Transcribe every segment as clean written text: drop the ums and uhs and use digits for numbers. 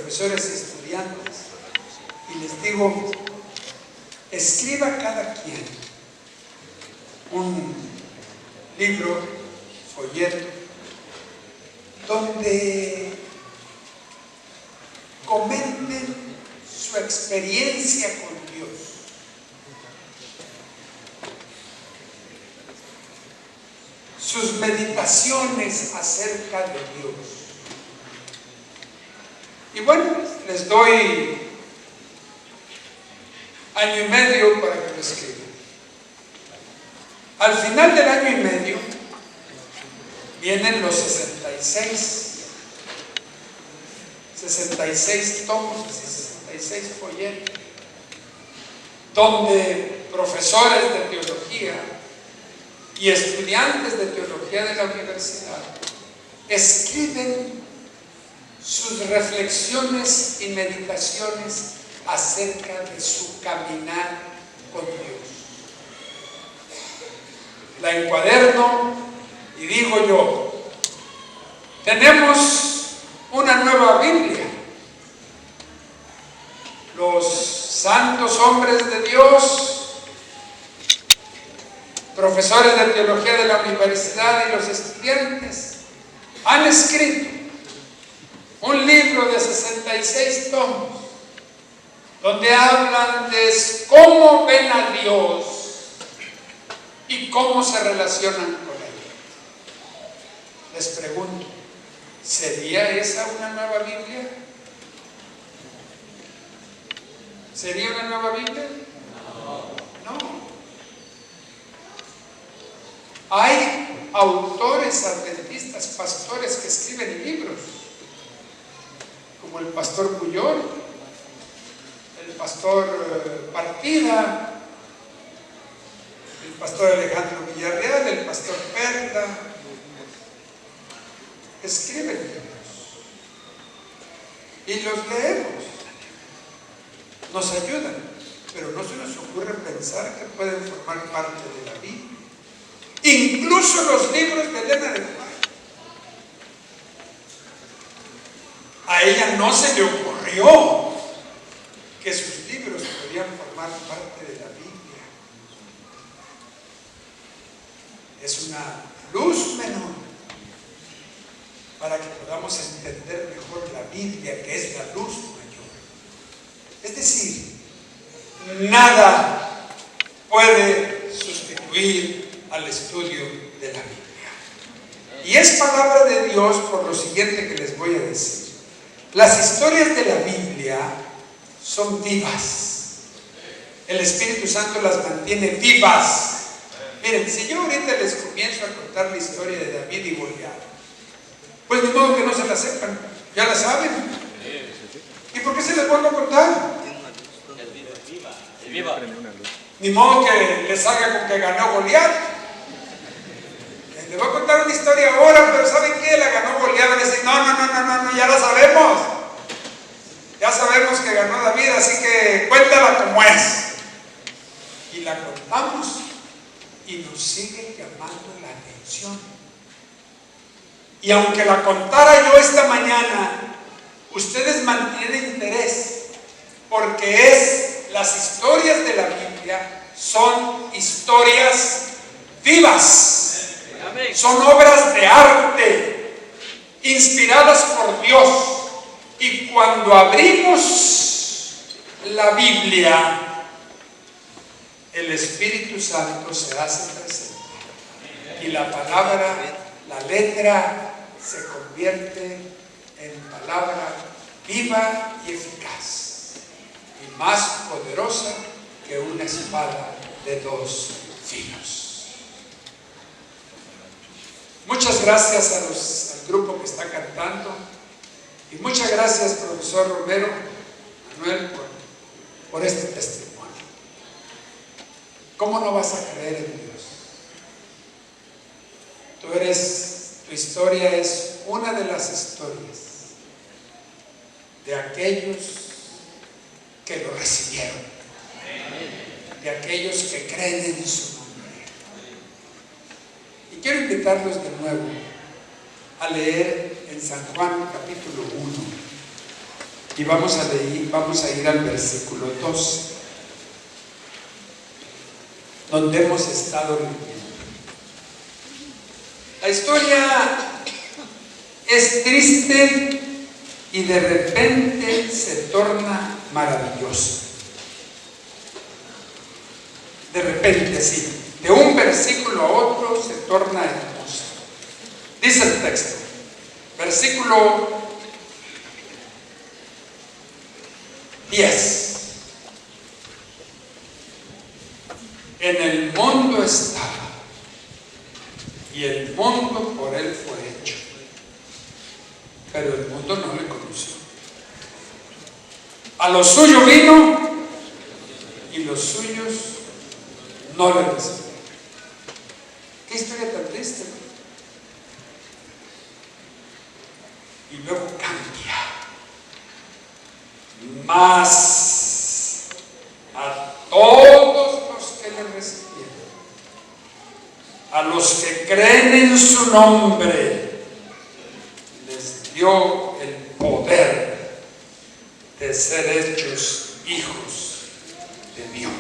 profesores y estudiantes y les digo, escriba cada quien un libro, folleto, donde comenten su experiencia con Dios. Sus meditaciones acerca de Dios. Y bueno, les doy año y medio para que lo escriban. Al final del año y medio vienen los 66 tomos, 66 folletos, donde profesores de teología y estudiantes de teología de la universidad escriben sus reflexiones y meditaciones acerca de su caminar con Dios. La encuaderno y digo yo, tenemos una nueva Biblia. Los santos hombres de Dios, profesores de teología de la universidad y los estudiantes han escrito un libro de 66 tomos donde hablan de cómo ven a Dios y cómo se relacionan con Él. Les pregunto, ¿sería esa una nueva Biblia? ¿Sería una nueva Biblia? No. Hay autores adventistas, pastores que escriben libros, como el pastor Puyol, el pastor Partida, el pastor Alejandro Villarreal, el pastor Perla, escriben libros y los leemos, nos ayudan, pero no se nos ocurre pensar que pueden formar parte de la Biblia. Incluso los libros de Elena de White, a ella no se le ocurrió que sus libros podían formar parte de la Biblia. Es una luz menor para que podamos entender mejor la Biblia, que es la luz mayor. Es decir, nada puede sustituir al estudio de la Biblia. Y es palabra de Dios por lo siguiente que les voy a decir. Las historias de la Biblia son vivas. El Espíritu Santo las mantiene vivas. Miren, si yo ahorita les comienzo a contar la historia de David y Goliat, pues ni modo que no se la sepan, ya la saben. ¿Y por qué se les vuelvo a contar? Ni modo que les haga con que ganó Goliat. Les voy a contar una historia ahora, pero ¿saben qué? La ganó Goliat. Van a decir, no, ya la sabemos. Ya sabemos que ganó David, así que cuéntala como es. Y la contamos y nos sigue llamando la atención. Y aunque la contara yo esta mañana, ustedes mantienen interés, porque las historias de la Biblia son historias vivas. Son obras de arte, inspiradas por Dios. Y cuando abrimos la Biblia, el Espíritu Santo se hace presente. Y la palabra, la letra, se convierte en palabra viva y eficaz. Y más poderosa que una espada de dos filos. Muchas gracias al grupo que está cantando y muchas gracias, profesor Romero, Manuel, por este testimonio. ¿Cómo no vas a creer en Dios? Tu historia es una de las historias de aquellos que lo recibieron, de aquellos que creen en su nombre. Y quiero invitarlos de nuevo a leer en San Juan capítulo 1. Y vamos a ir al versículo 12, donde hemos estado leyendo. La historia es triste y de repente se torna maravillosa. De repente, sí, de un versículo a otro se torna hermosa. Dice el texto, versículo 10. En el mundo estaba, y el mundo por él fue hecho, pero el mundo no le conoció. A lo suyo vino, y los suyos no le recibieron. Qué historia tan triste, ¿no? Y luego cambia. Mas a todos los que le recibieron, a los que creen en su nombre, les dio el poder de ser hechos hijos de Dios,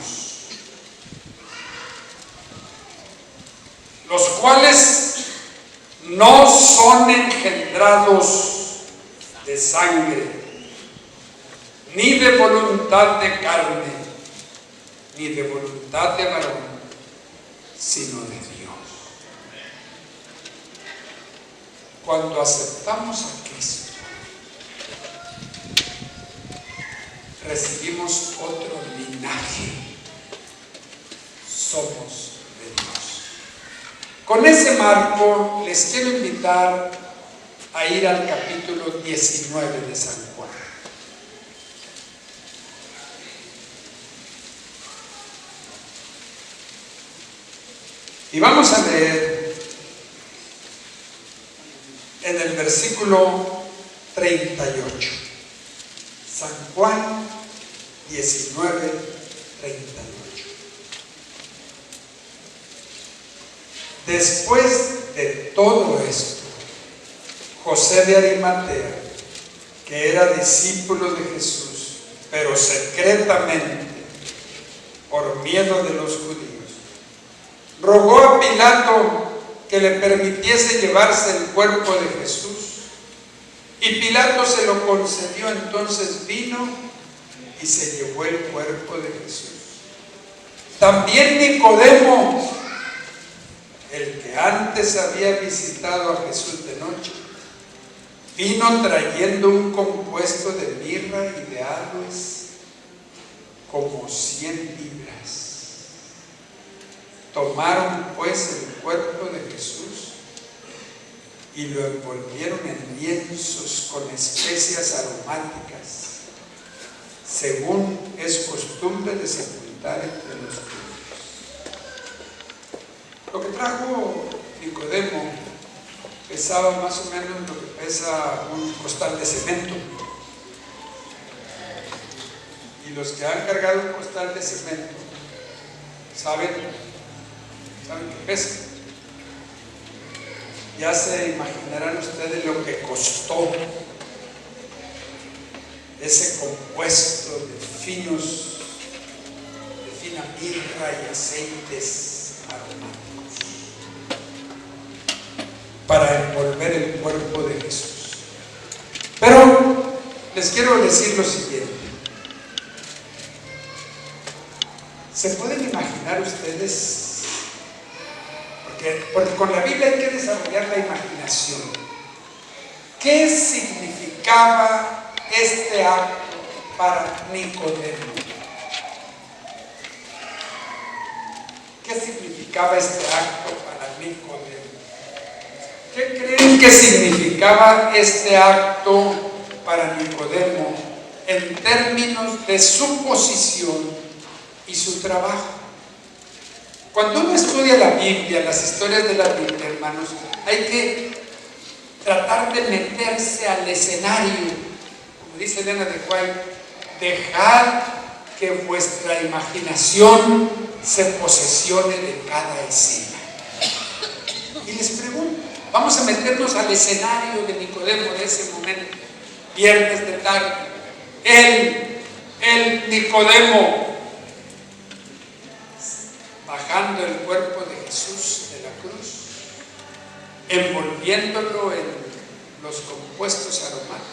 los cuales no son engendrados de sangre, ni de voluntad de carne, ni de voluntad de varón, sino de Dios. Cuando aceptamos a Cristo, recibimos otro linaje. Somos de Dios. Con ese marco les quiero invitar a ir al capítulo 19 de San Juan. Y vamos a leer en el versículo 38. San Juan 19, 38. Después de todo esto, José de Arimatea, que era discípulo de Jesús, pero secretamente, por miedo de los judíos, rogó a Pilato que le permitiese llevarse el cuerpo de Jesús. Y Pilato se lo concedió. Entonces vino y se llevó el cuerpo de Jesús. También Nicodemo, el que antes había visitado a Jesús de noche, vino trayendo un compuesto de mirra y de aloes, como 100 libras. Tomaron pues el cuerpo de Jesús y lo envolvieron en lienzos con especias aromáticas, según es costumbre de sepultar entre los judíos. Lo que trajo Nicodemo pesaba más o menos lo que pesa un costal de cemento. Y los que han cargado un costal de cemento saben qué pesa. Ya se imaginarán ustedes lo que costó ese compuesto de fina mirra y aceites aromáticos para envolver el cuerpo de Jesús. Pero les quiero decir lo siguiente. ¿Se pueden imaginar ustedes? Porque con la Biblia hay que desarrollar la imaginación. ¿Qué significaba este acto para Nicodemo? ¿Qué significaba este acto para Nicodemo? ¿Qué creen que significaba este acto para Nicodemo en términos de su posición y su trabajo? Cuando uno estudia la Biblia, las historias de la Biblia, hermanos, hay que tratar de meterse al escenario. Como dice Elena de White, dejad que vuestra imaginación se posesione de cada escena. Y les pregunto, vamos a meternos al escenario de Nicodemo de ese momento, viernes de tarde, el Nicodemo, bajando el cuerpo de Jesús de la cruz, envolviéndolo en los compuestos aromáticos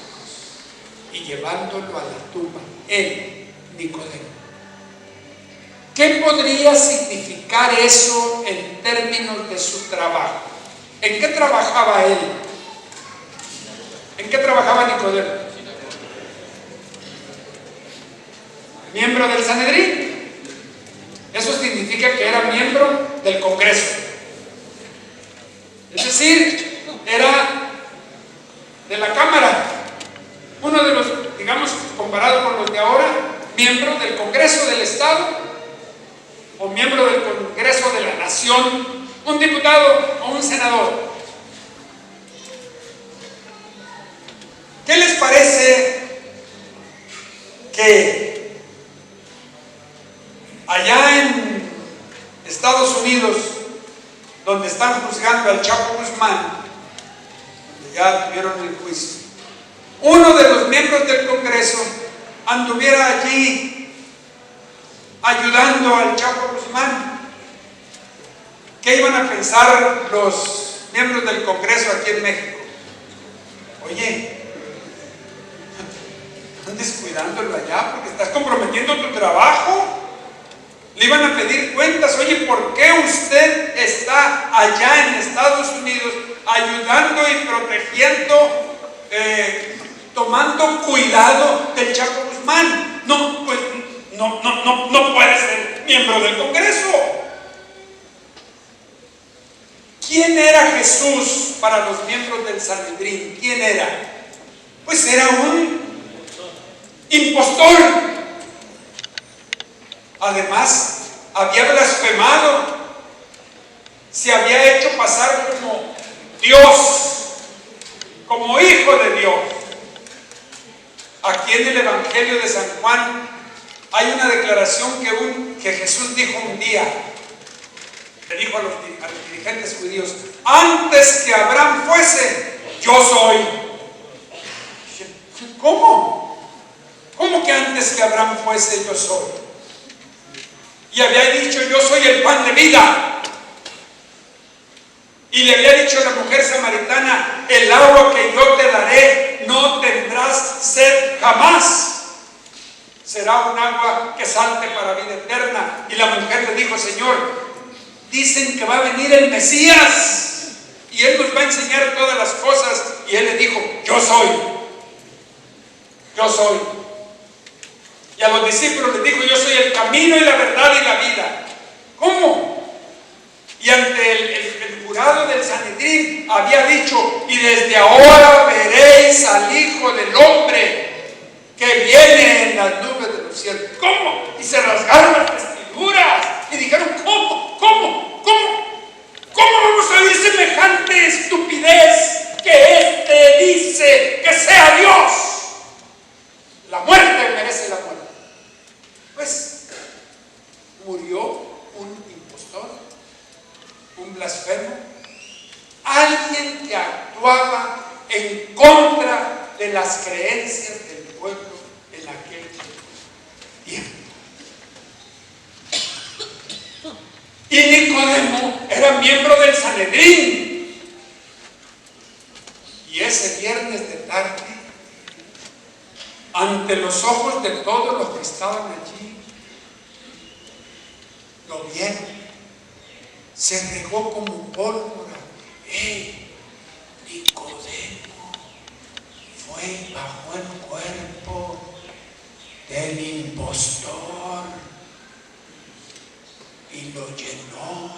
y llevándolo a la tumba, él, Nicodemo. ¿Qué podría significar eso en términos de su trabajo? ¿En qué trabajaba él? ¿En qué trabajaba Nicodemo? ¿Miembro del Sanedrín? Eso significa que era miembro del Congreso. Es decir, era de la Cámara. Uno de los, digamos, comparado con los de ahora, miembro del Congreso del Estado o miembro del Congreso de la Nación, un diputado o un senador. ¿Qué les parece que allá en Estados Unidos, donde están juzgando al Chapo Guzmán, donde ya tuvieron el juicio, uno de los miembros del Congreso anduviera allí ayudando al Chapo Guzmán? ¿Qué iban a pensar los miembros del Congreso aquí en México? Oye, están descuidándolo allá porque estás comprometiendo tu trabajo. Le iban a pedir cuentas. Oye, ¿por qué usted está allá en Estados Unidos ayudando y protegiendo, tomando cuidado del Chapo Guzmán? No, pues no puede ser miembro del Congreso. ¿Quién era Jesús para los miembros del Sanedrín? ¿Quién era? Pues era un impostor. Además, había blasfemado, se había hecho pasar como Dios, como hijo de Dios. Aquí en el Evangelio de San Juan hay una declaración que Jesús dijo un día. Le dijo a los dirigentes judíos: antes que Abraham fuese, yo soy. ¿Cómo? ¿Cómo que antes que Abraham fuese, yo soy? Y había dicho: yo soy el pan de vida. Y le había dicho a la mujer samaritana: el agua que yo te daré no tendrás sed jamás. Será un agua que salte para vida eterna. Y la mujer le dijo: Señor, dicen que va a venir el Mesías y Él nos va a enseñar todas las cosas. Y Él le dijo: yo soy. Yo soy. Y a los discípulos les dijo: yo soy el camino y la verdad y la vida. ¿Cómo? Y ante el jurado del Sanedrín había dicho: y desde ahora veréis al Hijo del Hombre que viene en las nubes de los cielos. ¿Cómo? Y se rasgaron las vestiduras y dijeron: ¿cómo vamos a oír semejante estupidez? Que éste dice que sea Dios. La muerte merece la muerte. Pues murió un impostor, un blasfemo, alguien que actuaba en contra de las creencias del pueblo en aquel tiempo. Y Nicodemo era miembro del Sanedrín. Y ese viernes de tarde, ante los ojos de todos los que estaban allí, lo vieron. Se regó como pólvora. Nicodemo fue bajo el cuerpo del impostor y lo llenó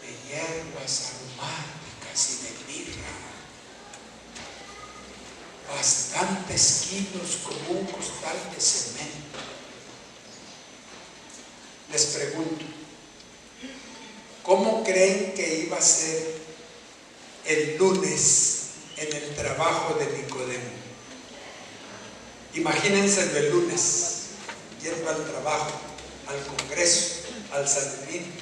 de hierbas aromáticas y de mirra, bastantes kilos como un costal de cemento. Les pregunto, ¿cómo creen que iba a ser el lunes en el trabajo de Nicodemo? Imagínense el lunes, yendo al trabajo, al Congreso, al Sanedrín.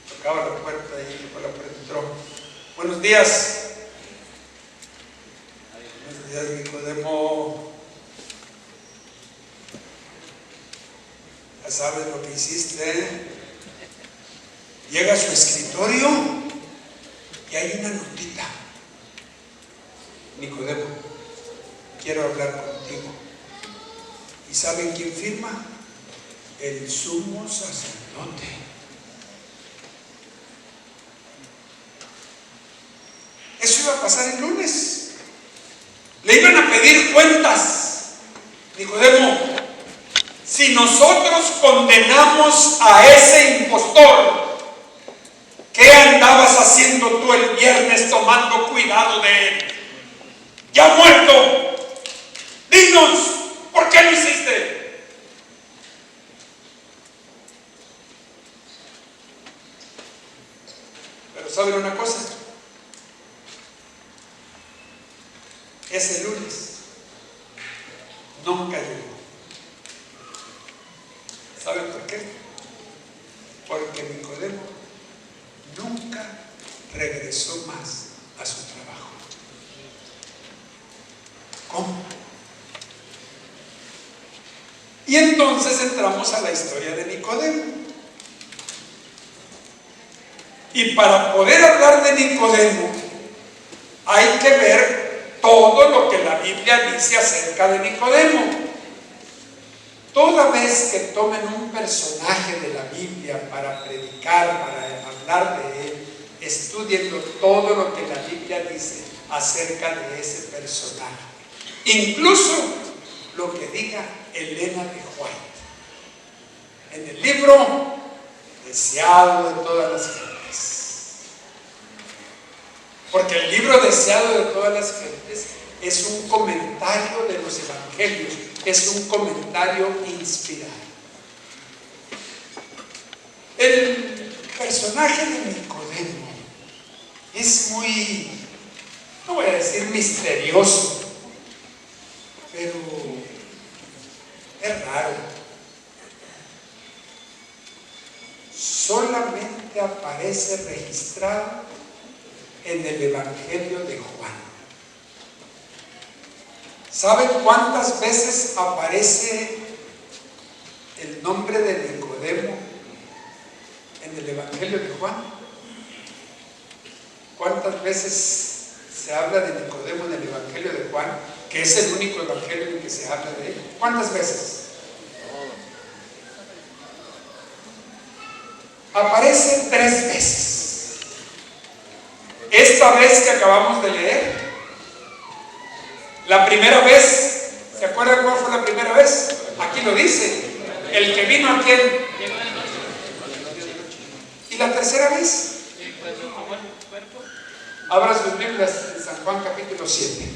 Tocaba la puerta y por la puerta entró. Buenos días. Buenos días, Nicodemo. Nicodemo, ya sabes lo que hiciste. Llega a su escritorio y hay una notita. Nicodemo, quiero hablar contigo. ¿Y saben quién firma? El sumo sacerdote. Eso iba a pasar el lunes. Le iban a pedir cuentas. Nicodemo, si nosotros condenamos a ese impostor, ¿qué andabas haciendo tú el viernes tomando cuidado de él? Ya muerto. Dinos, ¿por qué lo hiciste? Pero ¿saben una cosa? Ese lunes nunca llegó. ¿Saben por qué? Porque Nicodemo nunca regresó más a su trabajo. ¿Cómo? Y entonces entramos a la historia de Nicodemo. Y para poder hablar de Nicodemo, hay que ver todo lo que la Biblia dice acerca de Nicodemo. Toda vez que tomen un personaje de la Biblia para predicar, para hablar de él, estudienlo todo lo que la Biblia dice acerca de ese personaje. Incluso lo que diga Elena de White en el libro Deseado de todas las gentes. Porque el libro Deseado de todas las gentes es un comentario de los evangelios, es un comentario inspirado. El personaje de Nicodemo es muy, no voy a decir misterioso, pero es raro. Solamente aparece registrado en el Evangelio de Juan. ¿Saben cuántas veces aparece el nombre de Nicodemo en el Evangelio de Juan? ¿Cuántas veces se habla de Nicodemo en el Evangelio de Juan? Que es el único evangelio en que se habla de él. ¿Cuántas veces? Aparece 3 veces. Esta vez que acabamos de leer, la primera vez, ¿se acuerdan cuál fue la primera vez? Aquí lo dice, el que vino a quién. ¿Y la tercera vez? Abra sus Biblias en San Juan capítulo 7.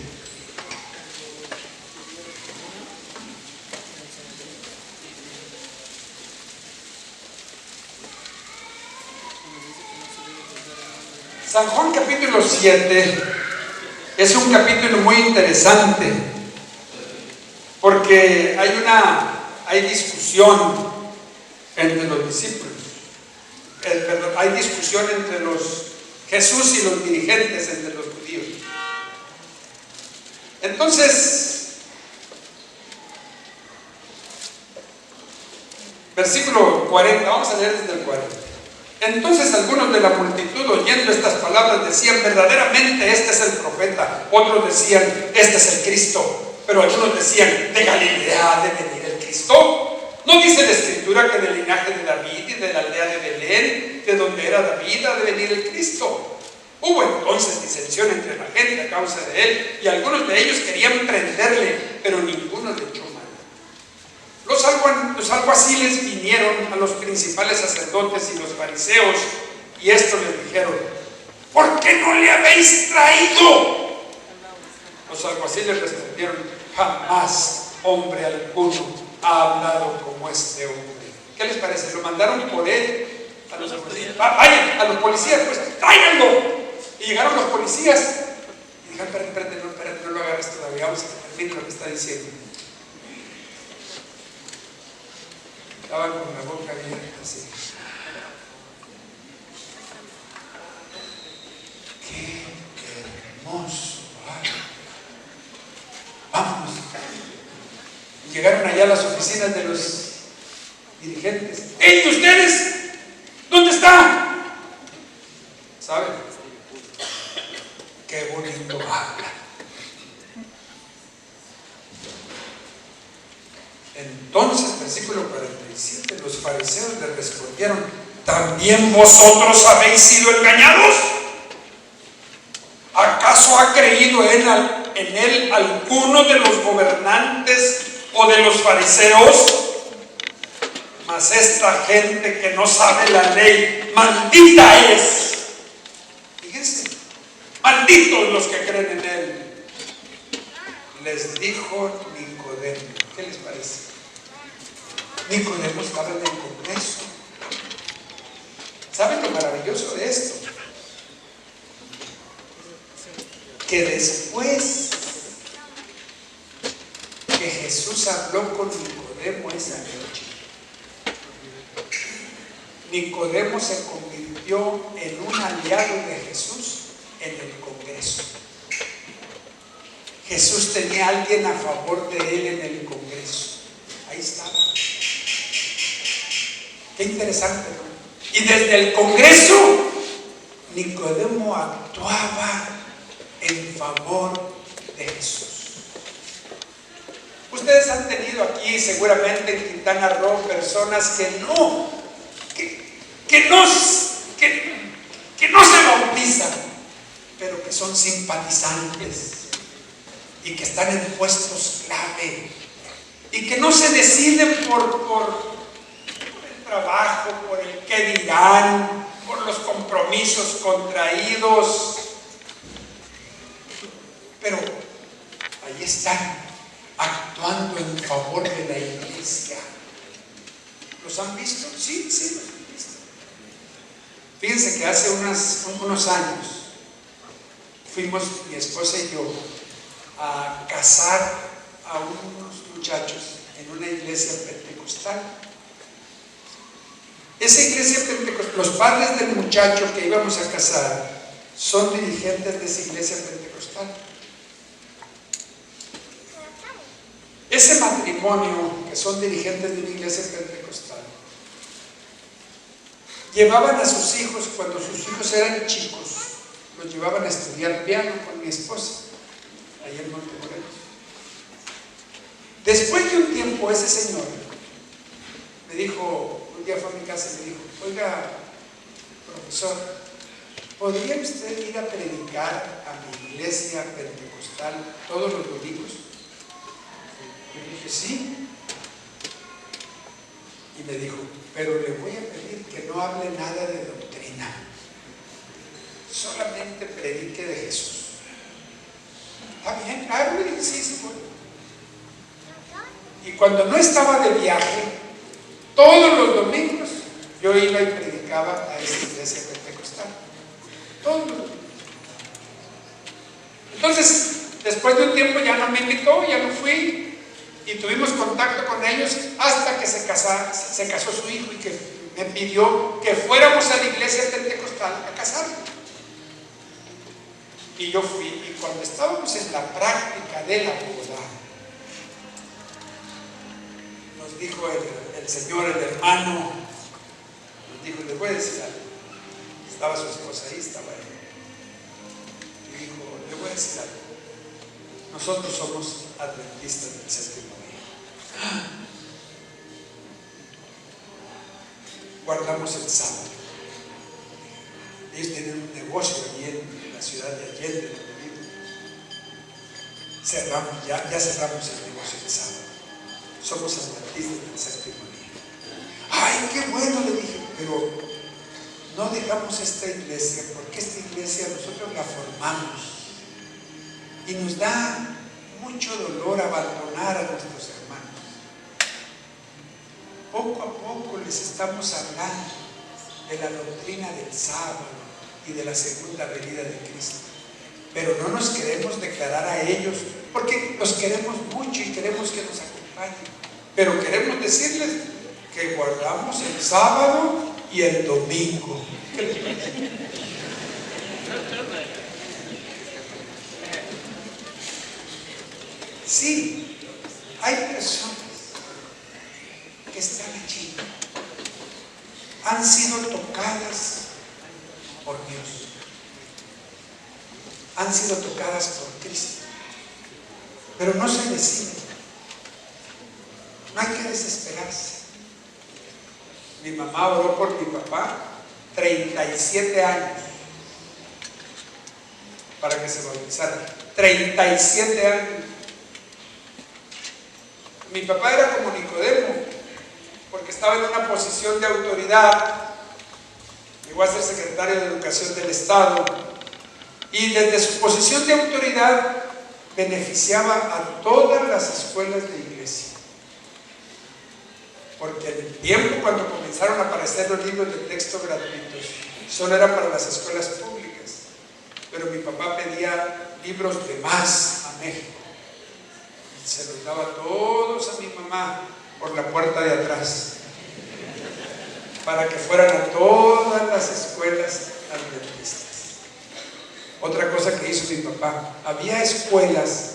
San Juan capítulo 7 es un capítulo muy interesante porque hay discusión entre los discípulos, hay discusión entre Jesús y los dirigentes, entre los judíos. Entonces, versículo 40, vamos a leer desde el 40. Entonces algunos de la multitud, oyendo estas palabras, decían: verdaderamente este es el profeta. Otros decían: este es el Cristo. Pero algunos decían: de Galilea ha de venir el Cristo. ¿No dice la Escritura que del linaje de David y de la aldea de Belén, de donde era David, ha de venir el Cristo? Hubo entonces disensión entre la gente a causa de él, y algunos de ellos querían prenderle, pero ninguno le echó mano. Los alguaciles vinieron a los principales sacerdotes y los fariseos, y estos les dijeron: ¿por qué no le habéis traído? Los alguaciles respondieron: jamás hombre alguno ha hablado como este hombre. ¿Qué les parece? Lo mandaron por él a los policías. Vayan a los policías, pues tráiganlo. Y llegaron los policías y dijeron: espérate, no lo agarres todavía, vamos a que termine lo que está diciendo. Estaba con la boca abierta así. Qué hermoso. Vamos. Y llegaron allá a las oficinas de los dirigentes. ¡Ey, ustedes! ¿Dónde están? ¿Saben? Qué bonito habla. Entonces, versículo 47, los fariseos le respondieron: ¿también vosotros habéis sido engañados? ¿Acaso ha creído en él alguno de los gobernantes o de los fariseos? Mas esta gente que no sabe la ley, maldita es. Fíjense, malditos los que creen en él. Les dijo Nicodemo. ¿Qué les parece? Nicodemo estaba en el Congreso. ¿Saben lo maravilloso de esto? Que después que Jesús habló con Nicodemo esa noche, Nicodemo se convirtió en un aliado de Jesús en el Congreso. Jesús tenía a alguien a favor de él en el Congreso. Ahí estaba. Qué interesante, ¿no? Y desde el Congreso, Nicodemo actuaba en favor de Jesús. Ustedes han tenido aquí seguramente en Quintana Roo personas que no se bautizan, pero que son simpatizantes y que están en puestos clave y que no se deciden por el trabajo, por el qué dirán, por los compromisos contraídos, pero ahí están actuando en favor de la iglesia. ¿Los han visto? Sí, los han visto. Fíjense que hace unos años fuimos mi esposa y yo a casar a unos muchachos en una iglesia pentecostal. Esa iglesia pentecostal, los padres del muchacho que íbamos a casar son dirigentes de esa iglesia pentecostal. Ese matrimonio, que son dirigentes de una iglesia pentecostal, llevaban a sus hijos, cuando sus hijos eran chicos, los llevaban a estudiar piano con mi esposa, ahí en Montemorelos. Después de un tiempo, ese señor me dijo, un día fue a mi casa y me dijo: oiga, profesor, ¿podría usted ir a predicar a mi iglesia pentecostal todos los domingos? Yo dije: sí. Y me dijo: pero le voy a pedir que no hable nada de doctrina, solamente predique de Jesús. ¿Está bien? Claro, sí, bueno. Y cuando no estaba de viaje, todos los domingos yo iba y predicaba a esa iglesia pentecostal. Todos los domingos. Entonces, después de un tiempo ya no me invitó, ya no fui. Y tuvimos contacto con ellos hasta que se casó su hijo y que me pidió que fuéramos a la iglesia pentecostal a casarlo. Y yo fui, y cuando estábamos en la práctica de la boda, nos dijo el señor, el hermano, nos dijo: les voy a decir algo. Estaba su esposa ahí, estaba él. Y dijo: les voy a decir algo. Nosotros somos adventistas del séptimo día. Guardamos el sábado. Ellos tienen un negocio allí en la ciudad de Allende, donde vivo. Ya cerramos el negocio el sábado. Somos adventistas del séptimo día. ¡Ay, qué bueno! Le dije, pero no dejamos esta iglesia, porque esta iglesia nosotros la formamos. Y nos da mucho dolor abandonar a nuestros hermanos. Poco a poco les estamos hablando de la doctrina del sábado y de la segunda venida de Cristo. Pero no nos queremos declarar a ellos, porque los queremos mucho y queremos que nos acompañen. Pero queremos decirles que guardamos el sábado y el domingo. Sí, Hay personas que están allí, han sido tocadas por Dios, han sido tocadas por Cristo, pero no se deciden. No hay que desesperarse. Mi mamá oró por mi papá 37 años para que se bautizara. 37 años. Mi papá era como Nicodemo, porque estaba en una posición de autoridad. Llegó a ser secretario de Educación del Estado y desde su posición de autoridad beneficiaba a todas las escuelas de iglesia. Porque en el tiempo cuando comenzaron a aparecer los libros de texto gratuitos, solo eran para las escuelas públicas. Pero mi papá pedía libros de más a México. Y se los daba todos a mi mamá por la puerta de atrás, para que fueran a todas las escuelas adventistas. Otra cosa que hizo mi papá, había escuelas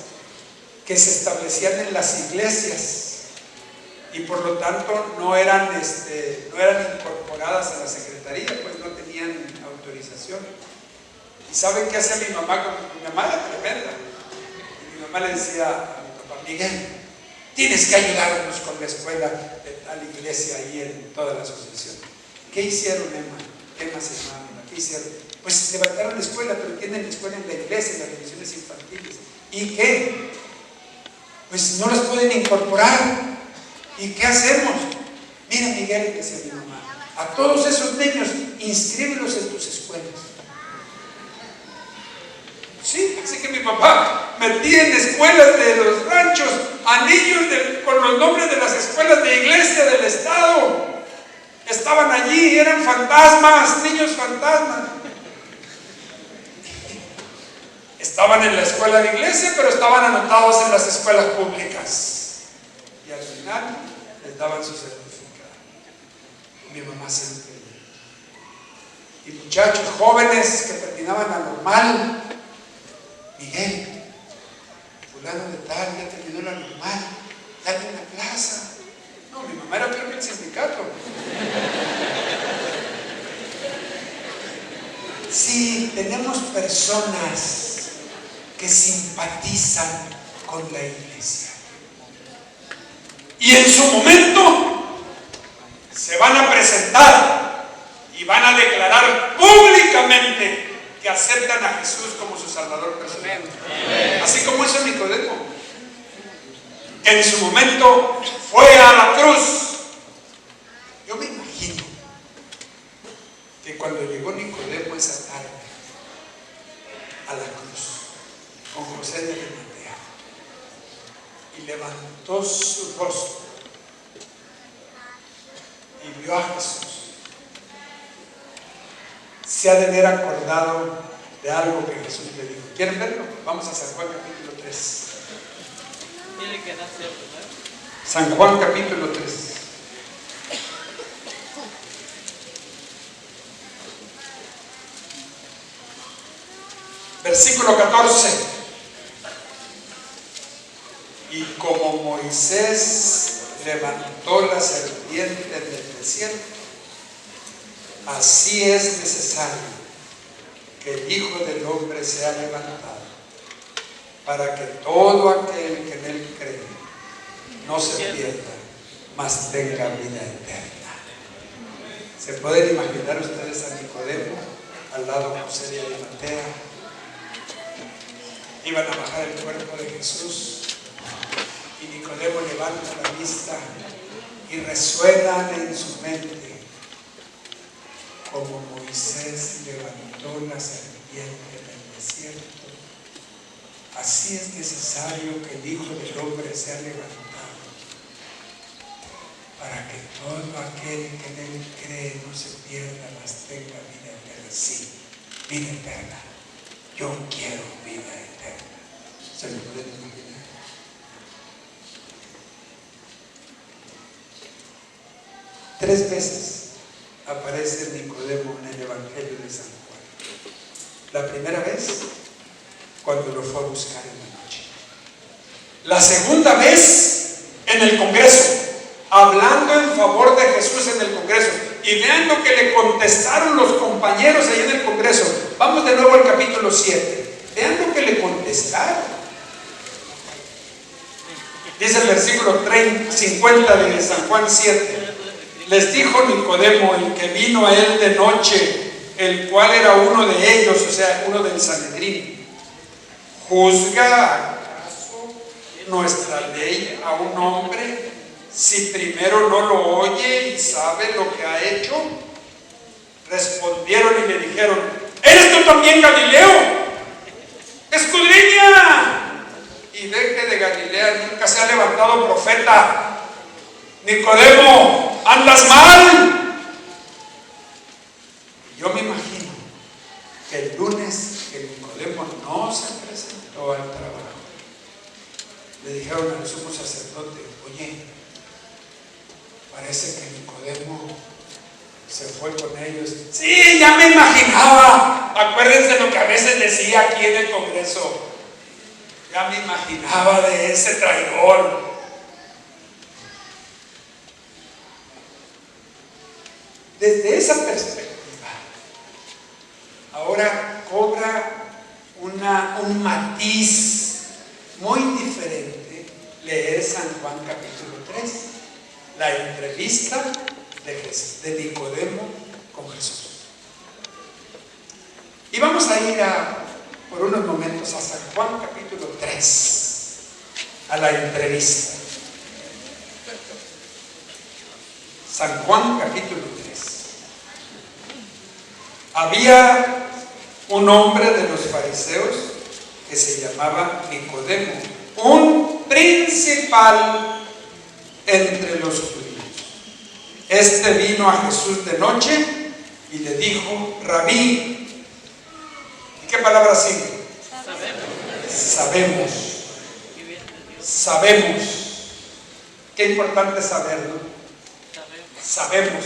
que se establecían en las iglesias y por lo tanto no eran incorporadas a la secretaría, pues no tenían autorización. ¿Y saben qué hacía mi mamá? Mi mamá era tremenda. Y mi mamá le decía a mi papá: Miguel, tienes que ayudarnos con la escuela de tal iglesia ahí en toda la asociación. ¿Qué hicieron, Emma? Emma se llama, ¿qué hicieron? Pues levantaron la escuela, pero tienen la escuela en la iglesia, en las divisiones infantiles. ¿Y qué? Pues no las pueden incorporar. ¿Y qué hacemos? Mira, Miguel, decía mi mamá, a todos esos niños, inscríbelos en tus escuelas. Sí, así que mi papá metía en escuelas de los ranchos a niños con los nombres de las escuelas de iglesia del estado. Estaban allí, eran fantasmas, niños fantasmas. Estaban en la escuela de iglesia, pero estaban anotados en las escuelas públicas. Y al final les daban su certificado. Mi mamá siempre. Y muchachos jóvenes que terminaban la normal: Miguel, fulano de tal ya terminó la normal, dale una plaza. No, mi mamá era peor que el sindicato. Sí, tenemos personas que simpatizan con la iglesia. Y en su momento se van a presentar y van a declarar públicamente que aceptan a Jesús como su Salvador personal. Así como hizo Nicodemo, que en su momento fue a la cruz. Yo me imagino que cuando llegó Nicodemo esa tarde a la cruz con José de Arimatea y levantó su rostro y vio a Jesús, se ha de haber acordado de algo que Jesús le dijo. ¿Quieren verlo? Vamos a San Juan capítulo 3. San Juan capítulo 3. Versículo 14. Y como Moisés levantó la serpiente en el desierto, así es necesario que el Hijo del Hombre sea levantado, para que todo aquel que en él cree no se pierda, mas tenga vida eterna. ¿Se pueden imaginar ustedes a Nicodemo al lado de José de Arimatea? Iban a bajar el cuerpo de Jesús y Nicodemo levanta la vista y resuenan en su mente: como Moisés levantó la serpiente en el desierto, así es necesario que el Hijo del Hombre sea levantado, para que todo aquel que en él cree no se pierda, mas tenga vida eterna. Sí, vida eterna. Yo quiero vida eterna. ¿Se lo pueden imaginar? Tres veces aparece Nicodemo en el Evangelio de San Juan. La primera vez, cuando lo fue a buscar en la noche. La segunda vez, en el Congreso, hablando en favor de Jesús en el Congreso. Y vean lo que le contestaron los compañeros ahí en el Congreso. Vamos de nuevo al capítulo 7. Vean lo que le contestaron. Dice el versículo 50 de San Juan 7. Les dijo Nicodemo, el que vino a él de noche, el cual era uno de ellos, o sea, uno del Sanedrín: ¿juzga acaso nuestra ley a un hombre si primero no lo oye y sabe lo que ha hecho? Respondieron y le dijeron: ¿eres tú también Galileo? ¡Escudriña! Y ve que de Galilea nunca se ha levantado profeta. Nicodemo, andas mal. Yo me imagino que el lunes que Nicodemo no se presentó al trabajo, le dijeron al sumo sacerdote: oye, parece que Nicodemo se fue con ellos. Sí, ya me imaginaba. Acuérdense lo que a veces decía aquí en el Congreso. Ya me imaginaba de ese traidor. Desde esa perspectiva, ahora cobra un matiz muy diferente leer San Juan capítulo 3, la entrevista de Nicodemo con Jesús. Y vamos a ir por unos momentos a San Juan capítulo 3, a la entrevista. San Juan capítulo 3. Había un hombre de los fariseos que se llamaba Nicodemo, un principal entre los judíos. Este vino a Jesús de noche y le dijo: Rabí. ¿Y qué palabra sigue? Sabemos. Qué importante saberlo. Sabemos.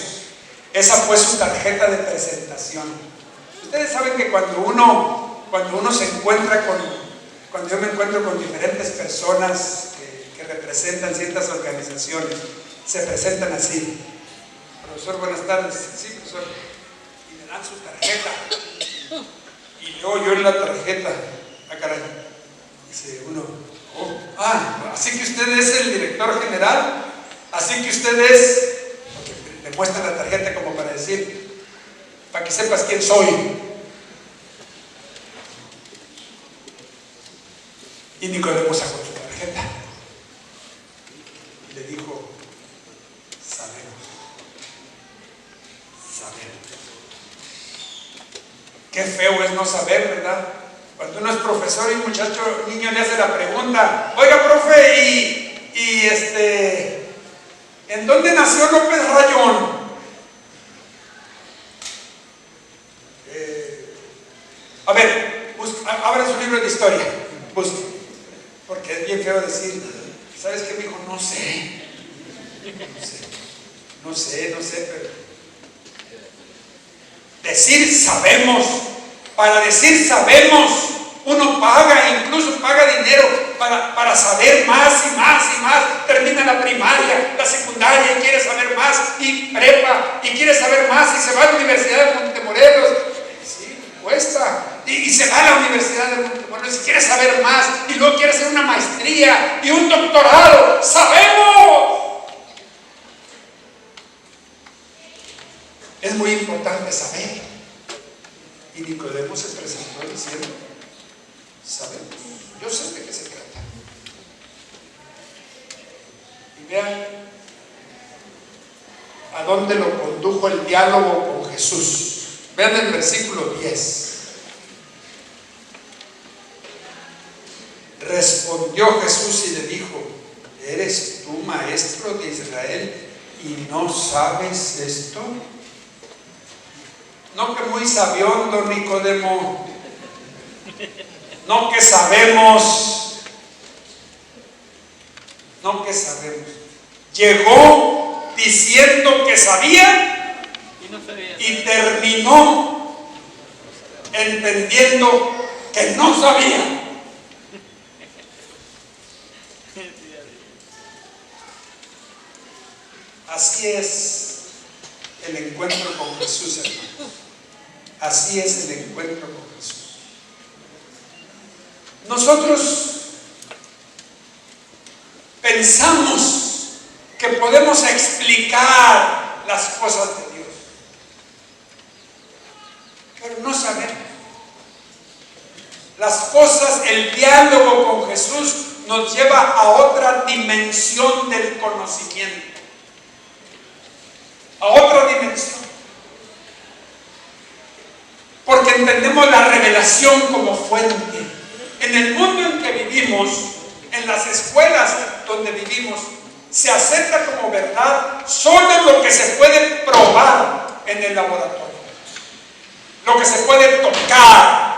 Esa fue su tarjeta de presentación. Ustedes saben que cuando uno se encuentra cuando yo me encuentro con diferentes personas que representan ciertas organizaciones, se presentan así: profesor, buenas tardes. Sí, profesor. Y me dan su tarjeta. Y luego yo en la tarjeta, caray, dice uno: así que usted es el director general, así que usted es... Le muestra la tarjeta como para decir, para que sepas quién soy. Y Nicodemo sacó su tarjeta y le dijo: sabemos. Qué feo es no saber, ¿verdad? Cuando uno es profesor y un niño le hace la pregunta: oiga, profe, ¿en dónde nació López Rayón? A ver, abra su libro de historia, busque, porque es bien feo decir: ¿sabes qué, mijo? No sé, pero decir sabemos, para decir sabemos, uno incluso paga dinero para saber más y más y más. Termina la primaria, la secundaria y quiere saber más, y prepa y quiere saber más, y se va a la Universidad de Montemorelos. Sí, cuesta. Y se va a la Universidad de Montemorelos y quiere saber más, y luego quiere hacer una maestría y un doctorado. ¡Sabemos! Es muy importante saber. Y Nicodemo se presentó diciendo: sabemos, yo sé de qué se trata. Y vean a dónde lo condujo el diálogo con Jesús. Vean el versículo 10. Respondió Jesús y le dijo: ¿eres tú maestro de Israel y no sabes esto? No que muy sabiondo, Nicodemo. No que sabemos. Llegó diciendo que sabía y terminó entendiendo que no sabía. Así es el encuentro con Jesús, hermanos. Así es el encuentro con Jesús. Nosotros pensamos que podemos explicar las cosas de Dios, pero no sabemos. Las cosas, el diálogo con Jesús nos lleva a otra dimensión del conocimiento, a otra dimensión. Porque entendemos la revelación como fuente. En el mundo en que vivimos, en las escuelas donde vivimos, se acepta como verdad solo lo que se puede probar en el laboratorio, lo que se puede tocar,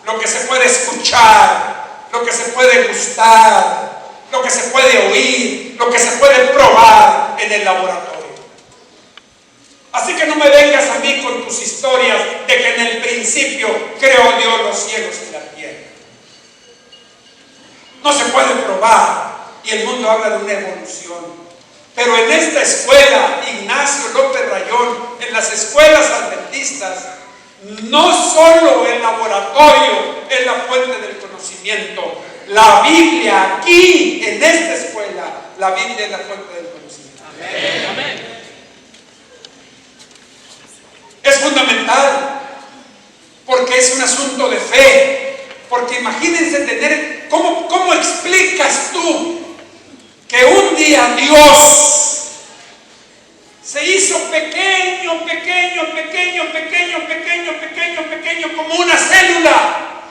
lo que se puede escuchar, lo que se puede gustar, lo que se puede oír, lo que se puede probar en el laboratorio. Así que no me vengas a mí con tus historias de que en el principio creó Dios los cielos y la tierra. No se puede probar, y el mundo habla de una evolución. Pero en esta escuela, Ignacio López Rayón, en las escuelas adventistas, no solo el laboratorio es la fuente del conocimiento. La Biblia aquí, en esta escuela, la Biblia es la fuente del conocimiento. Amén. Amén. Es fundamental, porque es un asunto de fe. Porque imagínense tener, ¿cómo explicas tú que un día Dios se hizo pequeño, como una célula,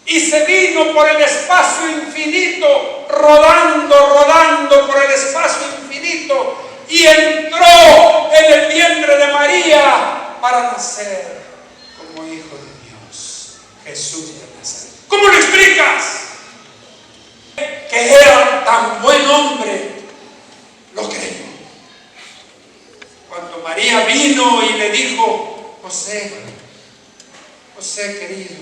y se vino por el espacio infinito, rodando por el espacio infinito, y entró en el vientre de María para nacer como hijo de Dios, Jesús de Nazaret? ¿Cómo lo explicas? Que era tan buen hombre, lo creyó. Cuando María vino y le dijo: José querido,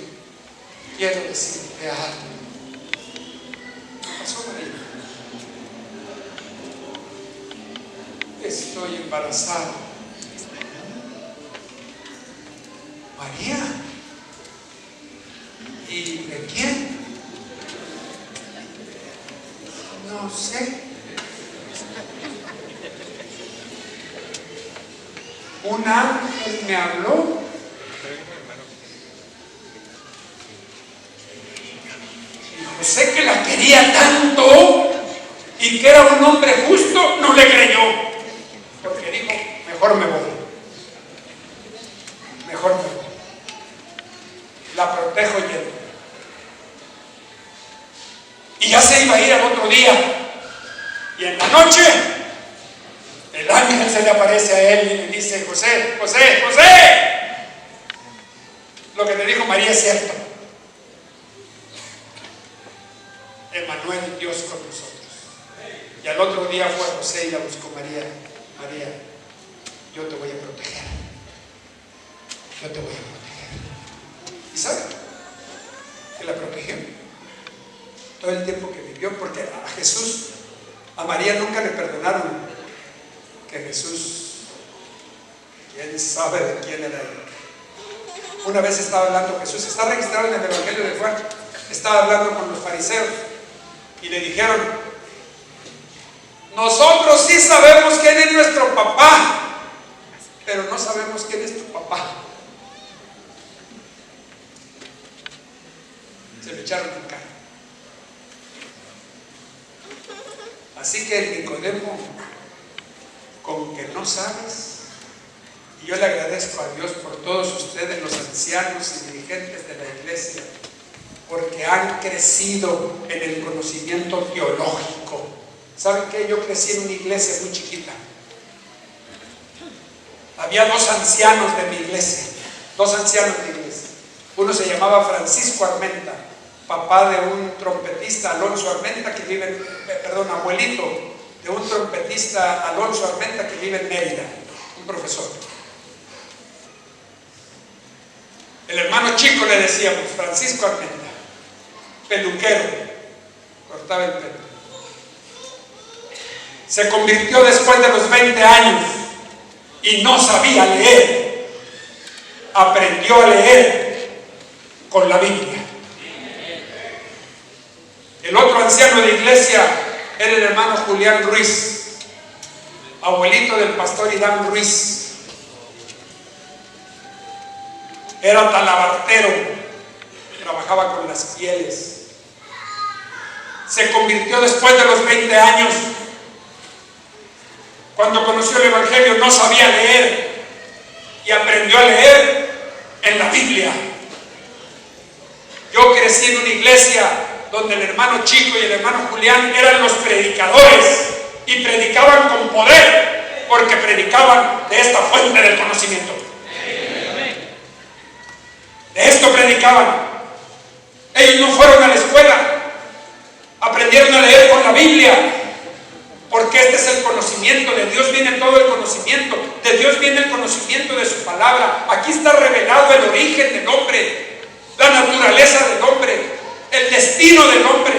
quiero decirte algo. ¿Qué pasó, María? Estoy embarazada. María, ¿y de quién? No sé. Un ángel me habló. Y José, que la quería tanto y que era un hombre justo, no le creyó. Porque dijo: mejor me voy. Mejor me voy. La protejo y ya se iba a ir al otro día. Y en la noche, el ángel se le aparece a él y le dice: José, lo que te dijo María es cierto. Emmanuel, Dios con nosotros. Y al otro día fue José y la buscó. María, yo te voy a proteger. Yo te voy a proteger. ¿Y sabe? Que la protegió todo el tiempo que vivió, porque a Jesús, a María nunca le perdonaron que Jesús, quién sabe de quién era él. Una vez estaba hablando Jesús, está registrado en el Evangelio de Juan, estaba hablando con los fariseos y le dijeron: nosotros sí sabemos quién es nuestro papá, pero no sabemos quién es tu papá. Se lo echaron en cara. Así que el Nicodemo, con que no sabes, y yo le agradezco a Dios por todos ustedes, los ancianos y dirigentes de la iglesia, porque han crecido en el conocimiento teológico. ¿Saben qué? Yo crecí en una iglesia muy chiquita. Había dos ancianos de mi iglesia. Uno se llamaba Francisco Armenta, papá de un trompetista, Alonso Armenta, que vive, abuelito de un trompetista, Alonso Armenta, que vive en Mérida, un profesor. El hermano chico le decíamos, Francisco Armenta, peluquero, cortaba el pelo. Se convirtió después de los 20 años y no sabía leer. Aprendió a leer con la Biblia. El otro anciano de iglesia era el hermano Julián Ruiz, abuelito del pastor Idán Ruiz. Era talabartero, trabajaba con las pieles. Se convirtió después de los 20 años. Cuando conoció el Evangelio no sabía leer y aprendió a leer en la Biblia. Yo crecí en una iglesia donde el hermano Chico y el hermano Julián eran los predicadores y predicaban con poder porque predicaban de esta fuente del conocimiento. De esto predicaban. Ellos no fueron a la escuela, aprendieron a leer con la Biblia, porque este es el conocimiento. De Dios viene todo el conocimiento, de Dios viene el conocimiento de su palabra. Aquí está revelado el origen del hombre, la naturaleza del hombre, el destino del hombre.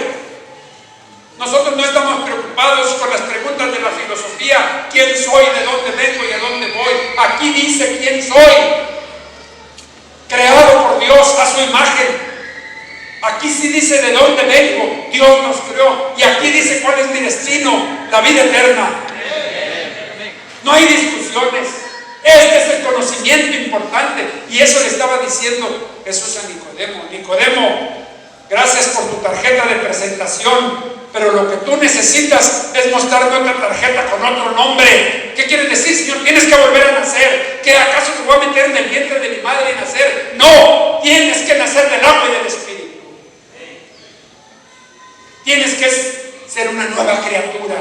Nosotros no estamos preocupados con las preguntas de la filosofía: ¿quién soy? ¿De dónde vengo? ¿Y a dónde voy? Aquí dice quién soy, creado por Dios a su imagen. Aquí sí dice de dónde vengo, Dios nos creó. Y aquí dice cuál es mi destino, la vida eterna. No hay discusiones. Este es el conocimiento importante. Y eso le estaba diciendo Jesús a Nicodemo. Nicodemo, gracias por tu tarjeta de presentación, pero lo que tú necesitas es mostrarme otra tarjeta con otro nombre. ¿Qué quiere decir, Señor? Tienes que volver a nacer. ¿Qué acaso te voy a meter en el vientre de mi madre y nacer? No, tienes que nacer del agua y del Espíritu. Tienes que ser una nueva criatura.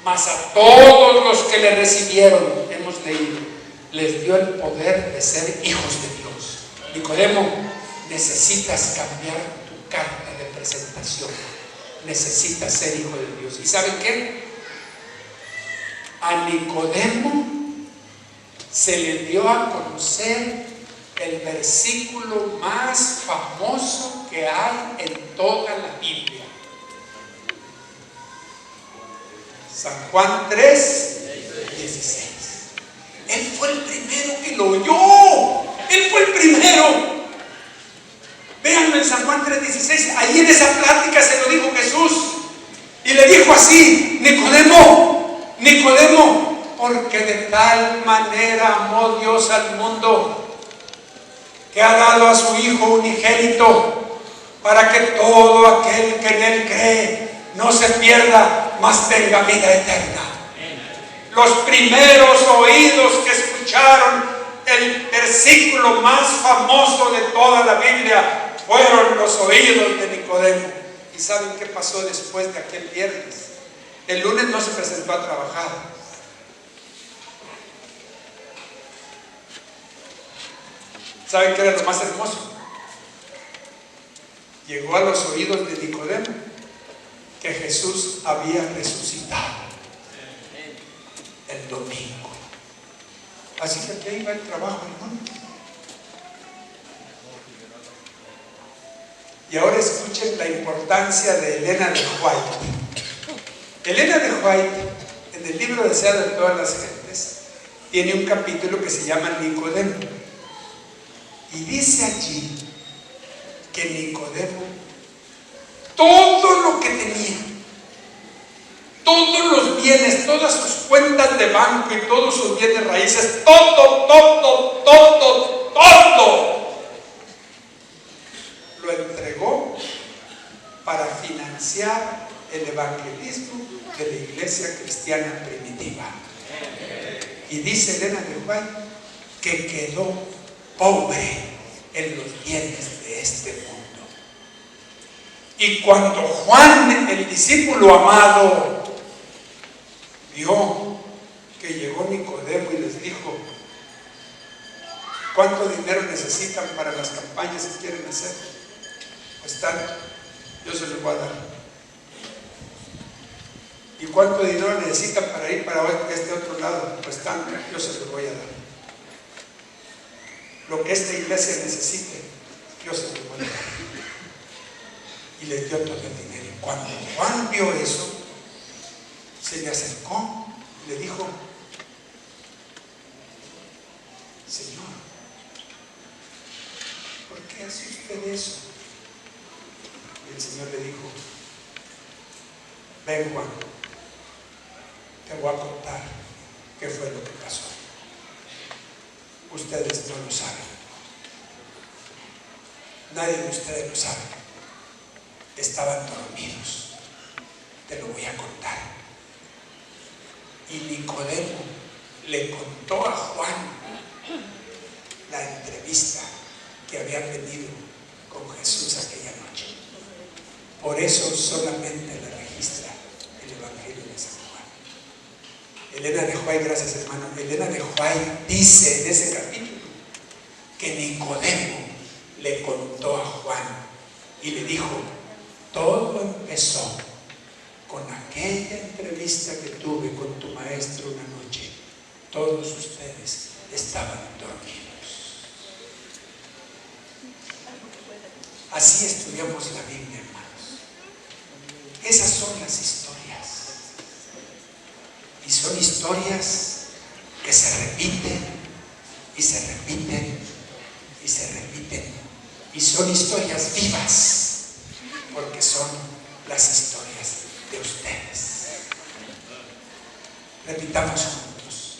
Mas a todos los que le recibieron, hemos leído, les dio el poder de ser hijos de Dios. Nicodemo, necesitas cambiar tu carta de presentación. Necesitas ser hijo de Dios. ¿Y saben qué? A Nicodemo se le dio a conocer el versículo más famoso que hay en toda la Biblia. San Juan 3:16. Él fue el primero que lo oyó. Él fue el primero. Véanlo en San Juan 3:16. Ahí en esa plática se lo dijo Jesús. Y le dijo así: Nicodemo, Nicodemo, porque de tal manera amó Dios al mundo, que ha dado a su Hijo unigénito, para que todo aquel que en Él cree no se pierda, mas tenga vida eterna. Los primeros oídos que escucharon el versículo más famoso de toda la Biblia fueron los oídos de Nicodemo. ¿Y saben qué pasó después de aquel viernes? El lunes no se presentó a trabajar. ¿Saben qué era lo más hermoso? Llegó a los oídos de Nicodemo que Jesús había resucitado el domingo. Así que aquí iba el trabajo, hermano. Y ahora escuchen la importancia de Elena de White. Elena de White, en el libro Deseado de todas las gentes, tiene un capítulo que se llama Nicodemo. Y dice allí que Nicodemo, todo lo que tenía, todos los bienes, todas sus cuentas de banco y todos sus bienes raíces, todo, lo entregó para financiar el evangelismo de la iglesia cristiana primitiva. Y dice Elena de White que quedó pobre en los bienes de este mundo. Y cuando Juan, el discípulo amado, vio que llegó Nicodemo y les dijo: ¿cuánto dinero necesitan para las campañas que quieren hacer? Pues tal, yo se los voy a dar. ¿Y cuánto dinero necesitan para ir para este otro lado? Pues tal, yo se los voy a dar. Lo que esta iglesia necesite, yo se los voy a dar. Y les dio todo el dinero. Cuando Juan vio eso, se le acercó y le dijo: Señor, ¿por qué hace usted eso? Y el Señor le dijo: ven, Juan, te voy a contar qué fue lo que pasó. Ustedes no lo saben. Nadie de ustedes lo sabe. Estaban dormidos. Te lo voy a contar. Y Nicodemo le contó a Juan la entrevista que había tenido con Jesús aquella noche. Por eso solamente la registra el Evangelio de San Juan. Elena de White, gracias hermano, Elena de White dice en ese capítulo que Nicodemo le contó a Juan y le dijo: todo empezó con aquella entrevista que tuve con tu maestro una noche. Todos ustedes estaban dormidos. Así estudiamos la Biblia, hermanos. Esas son las historias. Y son historias que se repiten y se repiten y se repiten. Y son historias vivas, porque son las historias de ustedes. Repitamos juntos: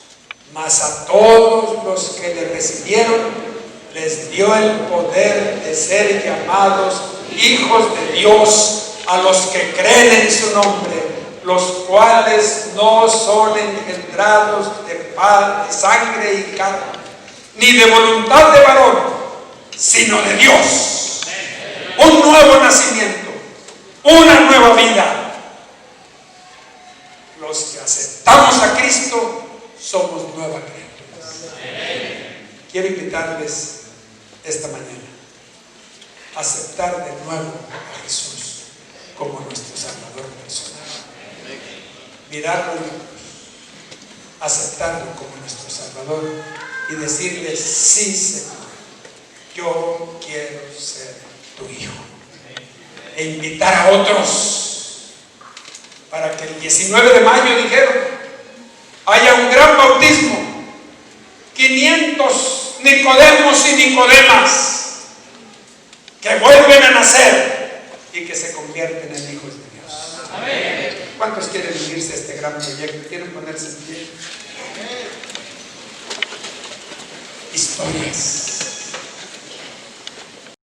mas a todos los que le recibieron les dio el poder de ser llamados hijos de Dios, a los que creen en su nombre, los cuales no son engendrados de sangre y carne, ni de voluntad de varón, sino de Dios. Un nuevo nacimiento, una nueva vida. Los que aceptamos a Cristo somos nueva criatura. Quiero invitarles esta mañana a aceptar de nuevo a Jesús como nuestro Salvador personal. Mirarlo en los ojos, aceptarlo como nuestro Salvador y decirle: sí, Señor, yo quiero ser tu hijo. E invitar a otros para que el 19 de mayo, dijeron, haya un gran bautismo. 500 Nicodemos y Nicodemas que vuelven a nacer y que se convierten en hijos de Dios. Amén. ¿Cuántos quieren unirse a este gran proyecto? ¿Quieren ponerse en pie? Historias.